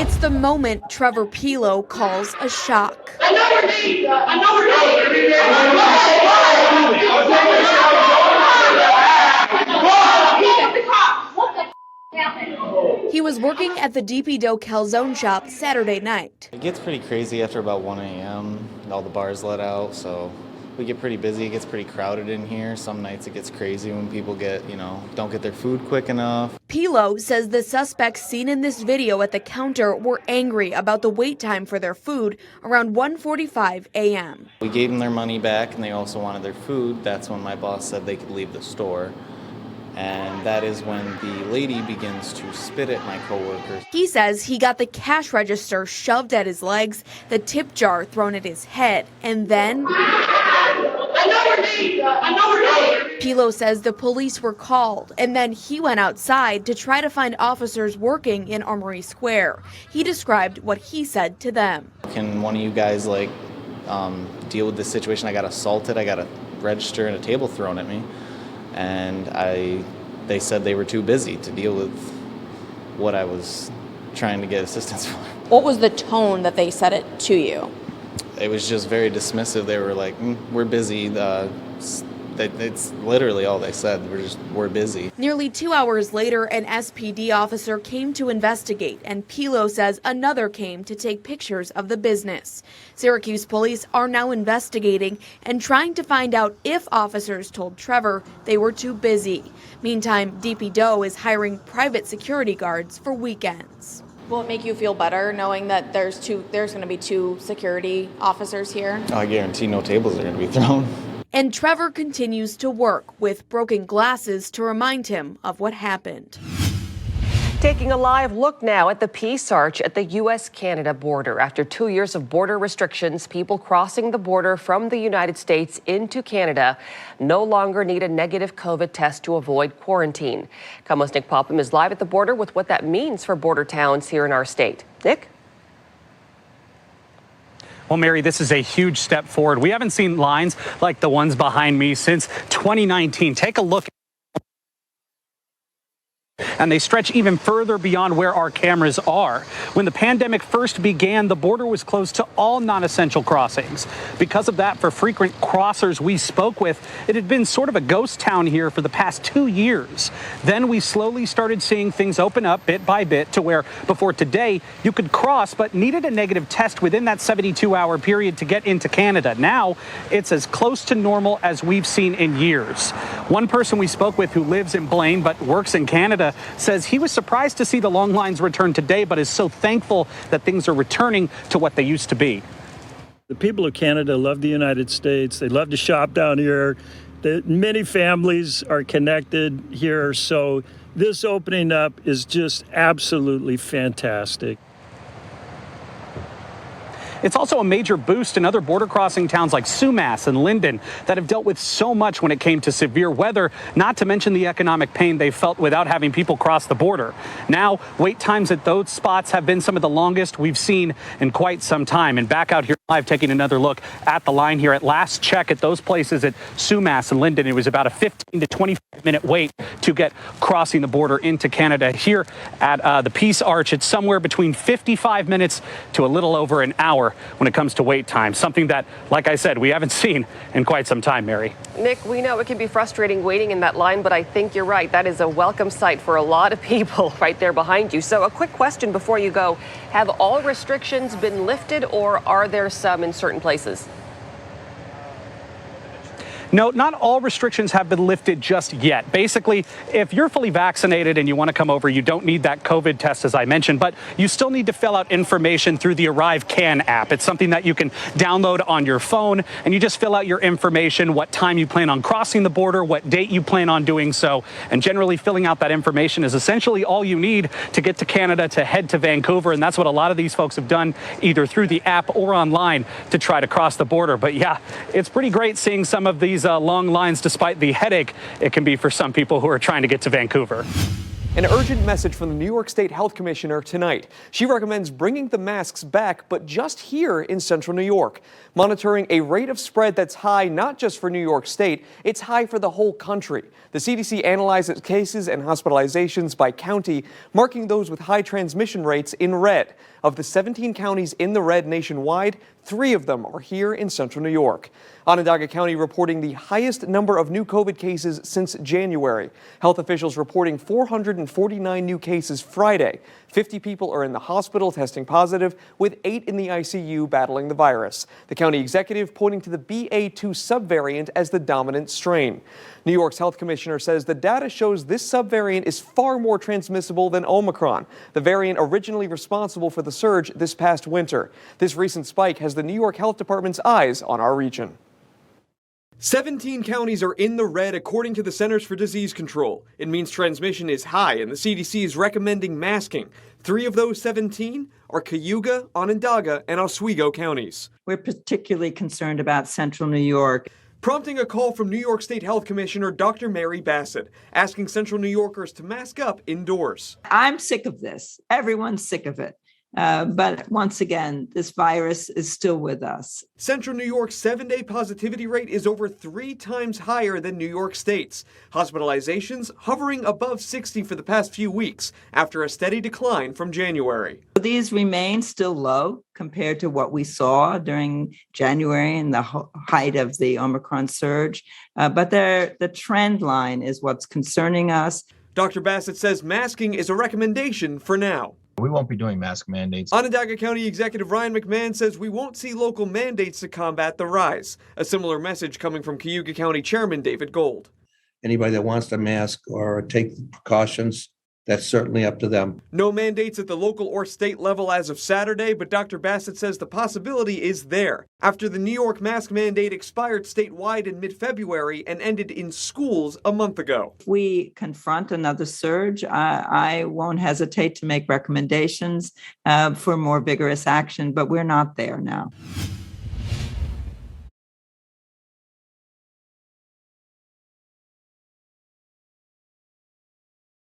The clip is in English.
It's the moment Trevor Pilo calls a shock. I know we're me. I know we're me. He was working at the DPDO calzone shop Saturday night. It gets pretty crazy after about 1 a.m. All the bars let out, so we get pretty busy. It gets pretty crowded in here. Some nights it gets crazy when people get, don't get their food quick enough. Pilo says the suspects seen in this video at the counter were angry about the wait time for their food around 1:45 a.m. We gave them their money back and they also wanted their food. That's when my boss said they could leave the store. And that is when the lady begins to spit at my coworkers. He says he got the cash register shoved at his legs, the tip jar thrown at his head, and then Pilo says the police were called, and then he went outside to try to find officers working in Armory Square. He described what he said to them. Can one of you guys deal with this situation? I got assaulted, I got a register and a table thrown at me, and they said they were too busy to deal with what I was trying to get assistance for. What was the tone that they said it to you? It was just very dismissive. They were like, we're busy. It's literally all they said. We're busy. Nearly 2 hours later, an SPD officer came to investigate, and Pilo says another came to take pictures of the business. Syracuse police are now investigating and trying to find out if officers told Trevor they were too busy. Meantime, DPDO is hiring private security guards for weekends. Will it make you feel better knowing that there's going to be 2 security officers here? I guarantee no tables are going to be thrown. And Trevor continues to work with broken glasses to remind him of what happened. Taking a live look now at the Peace Arch at the U.S.-Canada border. After 2 years of border restrictions, people crossing the border from the United States into Canada no longer need a negative COVID test to avoid quarantine. KOMO's Nick Popham is live at the border with what that means for border towns here in our state. Nick? Well, Mary, this is a huge step forward. We haven't seen lines like the ones behind me since 2019. Take a look. And they stretch even further beyond where our cameras are. When the pandemic first began, the border was closed to all non-essential crossings. Because of that, for frequent crossers we spoke with, it had been sort of a ghost town here for the past 2 years. Then we slowly started seeing things open up bit by bit to where before today you could cross but needed a negative test within that 72-hour period to get into Canada. Now it's as close to normal as we've seen in years. One person we spoke with who lives in Blaine but works in Canada says he was surprised to see the long lines return today, but is so thankful that things are returning to what they used to be. The people of Canada love the United States. They love to shop down here. Many families are connected here, so this opening up is just absolutely fantastic. It's also a major boost in other border crossing towns like Sumas and Linden that have dealt with so much when it came to severe weather, not to mention the economic pain they felt without having people cross the border. Now, wait times at those spots have been some of the longest we've seen in quite some time. And back out here live, taking another look at the line here. At last check at those places at Sumas and Linden, it was about a 15 to 25-minute wait to get crossing the border into Canada. Here at the Peace Arch, it's somewhere between 55 minutes to a little over an hour when it comes to wait time, something that, like I said, we haven't seen in quite some time, Mary. Nick, we know it can be frustrating waiting in that line, but I think you're right. That is a welcome sight for a lot of people right there behind you. So a quick question before you go. Have all restrictions been lifted, or are there some in certain places? No, not all restrictions have been lifted just yet. Basically, if you're fully vaccinated and you want to come over, you don't need that COVID test, as I mentioned, but you still need to fill out information through the Arrive Can app. It's something that you can download on your phone, and you just fill out your information, what time you plan on crossing the border, what date you plan on doing so, and generally filling out that information is essentially all you need to get to Canada, to head to Vancouver, and that's what a lot of these folks have done, either through the app or online, to try to cross the border. But yeah, it's pretty great seeing some of these long lines, despite the headache it can be for some people who are trying to get to Vancouver. An urgent message from the New York State Health Commissioner tonight. She recommends bringing the masks back, but just here in central New York, monitoring a rate of spread that's high not just for New York State, it's high for the whole country. The CDC analyzes cases and hospitalizations by county, marking those with high transmission rates in red. Of the 17 counties in the red nationwide, 3 of them are here in central New York. Onondaga County reporting the highest number of new COVID cases since January. Health officials reporting 449 new cases Friday. 50 people are in the hospital testing positive, with 8 in the ICU battling the virus. The county executive pointing to the BA2 subvariant as the dominant strain. New York's health commissioner says the data shows this subvariant is far more transmissible than Omicron, the variant originally responsible for the surge this past winter. This recent spike has the New York Health Department's eyes on our region. 17 counties are in the red according to the Centers for Disease Control. It means transmission is high and the CDC is recommending masking. 3 of those 17 are Cayuga, Onondaga, and Oswego counties. We're particularly concerned about central New York. Prompting a call from New York State Health Commissioner Dr. Mary Bassett, asking Central New Yorkers to mask up indoors. I'm sick of this. Everyone's sick of it. But once again, this virus is still with us. Central New York's 7-day positivity rate is over 3 times higher than New York State's. Hospitalizations hovering above 60 for the past few weeks after a steady decline from January. These remain still low compared to what we saw during January and the height of the Omicron surge. But the trend line is what's concerning us. Dr. Bassett says masking is a recommendation for now. We won't be doing mask mandates. Onondaga County Executive Ryan McMahon says we won't see local mandates to combat the rise. A similar message coming from Cayuga County Chairman David Gold. Anybody that wants to mask or take precautions, that's certainly up to them. No mandates at the local or state level as of Saturday, but Dr. Bassett says the possibility is there. After the New York mask mandate expired statewide in mid-February and ended in schools a month ago. If we confront another surge, I won't hesitate to make recommendations for more vigorous action, but we're not there now.